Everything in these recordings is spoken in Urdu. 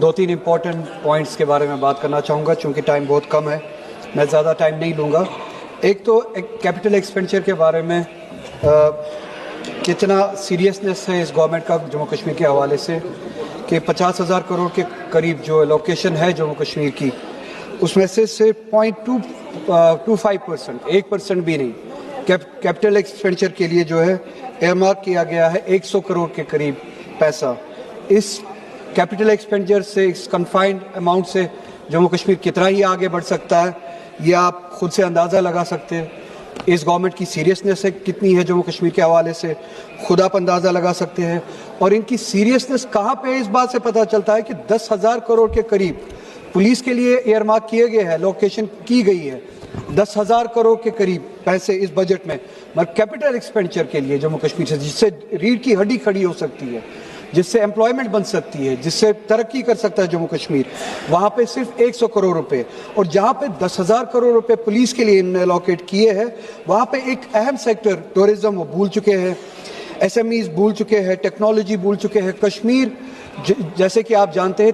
دو تین امپورٹنٹ پوائنٹس کے بارے میں بات کرنا چاہوں گا چونکہ ٹائم بہت کم ہے، میں زیادہ ٹائم نہیں لوں گا۔ ایک تو کیپٹل ایکسپینڈیچر کے بارے میں کتنا سیریسنس ہے اس گورنمنٹ کا جموں کشمیر کے حوالے سے کہ 50,000 کروڑ کے قریب جو لوکیشن ہے جموں کشمیر کی، اس میں سے صرف 0.25%، 1% بھی نہیں، کیپٹل ایکسپینڈیچر کے لیے جو ہے ایئرمارک کیا گیا ہے 100 کروڑ کے قریب پیسہ۔ اس کیپٹل ایکسپینڈیچر سے، اس کنفائنڈ اماؤنٹ سے جموں کشمیر کتنا ہی آگے بڑھ سکتا ہے یہ آپ خود سے اندازہ لگا سکتے ہیں۔ اس گورنمنٹ کی سیریسنس ہے کتنی ہے جموں کشمیر کے حوالے سے خود آپ اندازہ لگا سکتے ہیں، اور ان کی سیریسنس کہاں پہ اس بات سے پتہ چلتا ہے کہ 10,000 کروڑ کے قریب پولیس کے لیے ایئر مارک کیے گئے ہیں، لوکیشن کی گئی ہے 10,000 کروڑ کے قریب پیسے اس بجٹ میں، مگر کیپٹل ایکسپینڈیچر کے لیے جموں کشمیر سے، جس سے ریڑھ کی ہڈی کھڑی ہو سکتی ہے، جس سے امپلائمنٹ بن سکتی ہے، جس سے ترقی کر سکتا ہے جموں کشمیر، وہاں پہ صرف 100 کروڑ روپے، اور جہاں پہ 10,000 کروڑ روپے پولیس کے لیے انہوں نے الوکیٹ کیے ہیں وہاں پہ ایک اہم سیکٹر ٹورزم وہ بھول چکے ہیں، ایس ایم ایز بھول چکے ہیں، ٹیکنالوجی بھول چکے ہیں۔ کشمیر جیسے کہ آپ جانتے ہیں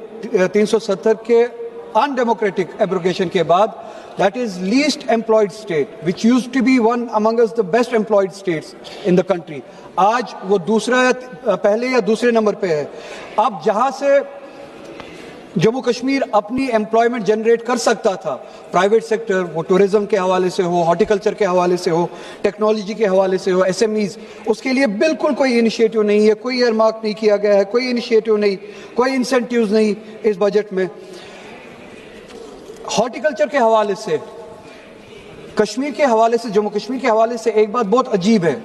370 کے ان ڈیموکریٹک ایبروگیشن کے بعد that is least employed state which used to be one among us the best employed states in the country، آج وہ پہلے یا دوسرے نمبر پہ ہے۔ اب جہاں سے جموں کشمیر اپنی امپلائمنٹ جنریٹ کر سکتا تھا، پرائیویٹ سیکٹر، وہ ٹورزم کے حوالے سے ہو، ہارٹیکلچر کے حوالے سے ہو، ٹیکنالوجی کے حوالے سے ہو، ایس ایم ایز، اس کے لیے بالکل کوئی انیشیٹو نہیں ہے، کوئی ایئر مارک نہیں کیا گیا ہے، کوئی انیشیٹو نہیں، کوئی انسینٹیوز نہیں اس بجٹ میں۔ ہارٹیکلچر کے حوالے سے، کشمیر کے حوالے سے، جموں کشمیر کے حوالے سے ایک بات بہت عجیب ہے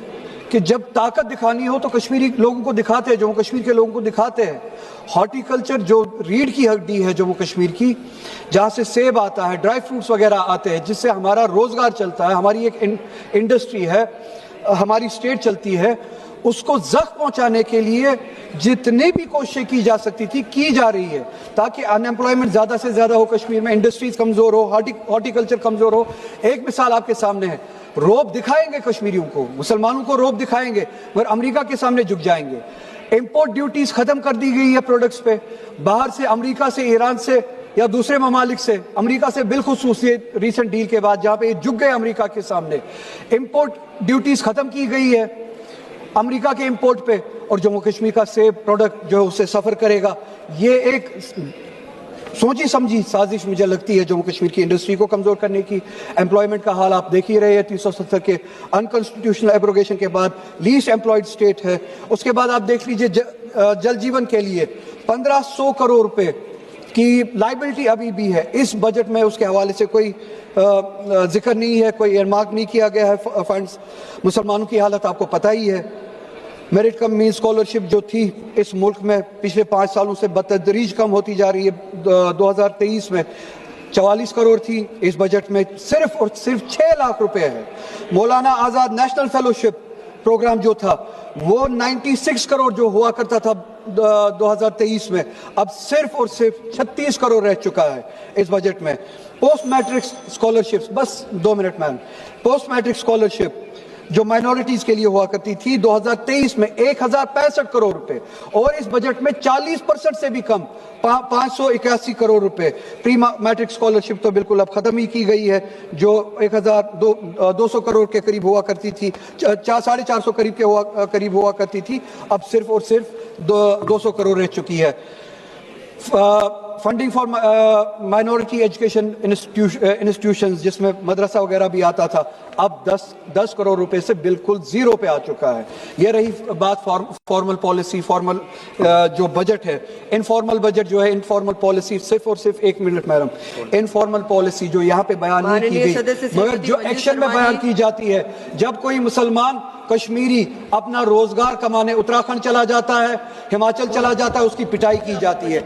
کہ جب طاقت دکھانی ہو تو کشمیری لوگوں کو دکھاتے ہیں، جموں کشمیر کے لوگوں کو دکھاتے ہیں۔ ہارٹیکلچر جو ریڑھ کی ہڈی ہے جموں کشمیر کی، جہاں سے سیب آتا ہے، ڈرائی فروٹس وغیرہ آتے ہیں، جس سے ہمارا روزگار چلتا ہے، ہماری ایک انڈسٹری ہے، ہماری اسٹیٹ چلتی ہے، اس کو زخم پہنچانے کے لیے جتنی بھی کوششیں کی جا سکتی تھی کی جا رہی ہے تاکہ ان ایمپلائمنٹ زیادہ سے زیادہ ہو کشمیر میں، انڈسٹریز کمزور ہو، ہارٹیکلچر کمزور ہو۔ ایک مثال آپ کے سامنے ہے، روب دکھائیں گے کشمیریوں کو، مسلمانوں کو روب دکھائیں گے مگر امریکہ کے سامنے جھک جائیں گے۔ امپورٹ ڈیوٹیز ختم کر دی گئی ہے پروڈکٹس پہ، باہر سے، امریکہ سے، ایران سے یا دوسرے ممالک سے، امریکہ سے بالخصوص ریسنٹ ڈیل کے بعد جہاں پہ یہ جھک گئے امریکہ کے سامنے، امپورٹ ڈیوٹیز ختم کی گئی ہے امریکہ کے امپورٹ پہ، اور جموں کشمیر کا سیب پروڈکٹ جو اسے سفر کرے گا۔ یہ ایک سوچی سمجھی سازش مجھے لگتی ہے جموں کشمیر کی انڈسٹری کو کمزور کرنے کی۔ امپلائمنٹ کا حال آپ دیکھ ہی رہے ہیں، 370 کے انکانسٹیٹیوشنل ایبروگیشن کے بعد لیسٹ امپلائڈ اسٹیٹ ہے۔ اس کے بعد آپ دیکھ لیجئے جل جیون کے لیے 1,500 کروڑ روپے کی لائبلٹی ابھی بھی ہے، اس بجٹ میں اس کے حوالے سے کوئی ذکر نہیں ہے، کوئی ایئرمارک نہیں کیا گیا ہے فنڈز۔ مسلمانوں کی حالت آپ کو پتہ ہی ہے، میرٹ کم مینس اسکالرشپ جو تھی اس ملک میں پچھلے 5 سالوں سے بتدریج کم ہوتی جا رہی ہے۔ 2023 میں 44 کروڑ تھی، اس بجٹ میں صرف اور صرف 6 لاکھ روپے ہے۔ Maulana Azad national fellowship programme جو تھا وہ 96 کروڑ جو ہوا کرتا تھا 2023 میں، اب صرف اور صرف 36 کروڑ رہ چکا ہے اس بجٹ میں۔ پوسٹ میٹرک اسکالرشپس، بس 2 minute ma'am, post matric scholarship جو مائنورٹیز کے لیے ہوا کرتی تھی 2023 میں 1,065 کروڑ روپے، اور اس بجٹ میں 40% سے بھی کم 581 کروڑ روپے۔ پری میٹرک اسکالرشپ تو بالکل اب ختم ہی کی گئی ہے، جو 1,200 کروڑ کے قریب ہوا کرتی تھی، 450 قریب ہوا کرتی تھی، اب صرف اور صرف 200 کروڑ رہ چکی ہے۔ Funding for minority education institutions جس میں مدرسہ وغیرہ بھی آتا تھا، اب 10 کروڑ روپے سے بالکل زیرو پہ آ چکا ہے۔ یہ رہی بات فارمل پالیسی، فارمل جو بجٹ ہے۔ انفارمل بجٹ جو ہے، انفارمل پالیسی، صرف اور صرف 1 منٹ میڈم، انفارمل پالیسی جو یہاں پہ بیان نہیں کی گئی مگر جو ایکشن میں بیان کی جاتی ہے، جب کوئی مسلمان کشمیری اپنا روزگار کمانے اتراکھنڈ چلا جاتا ہے، ہماچل چلا جاتا ہے، اس کی پٹائی کی جاتی ہے۔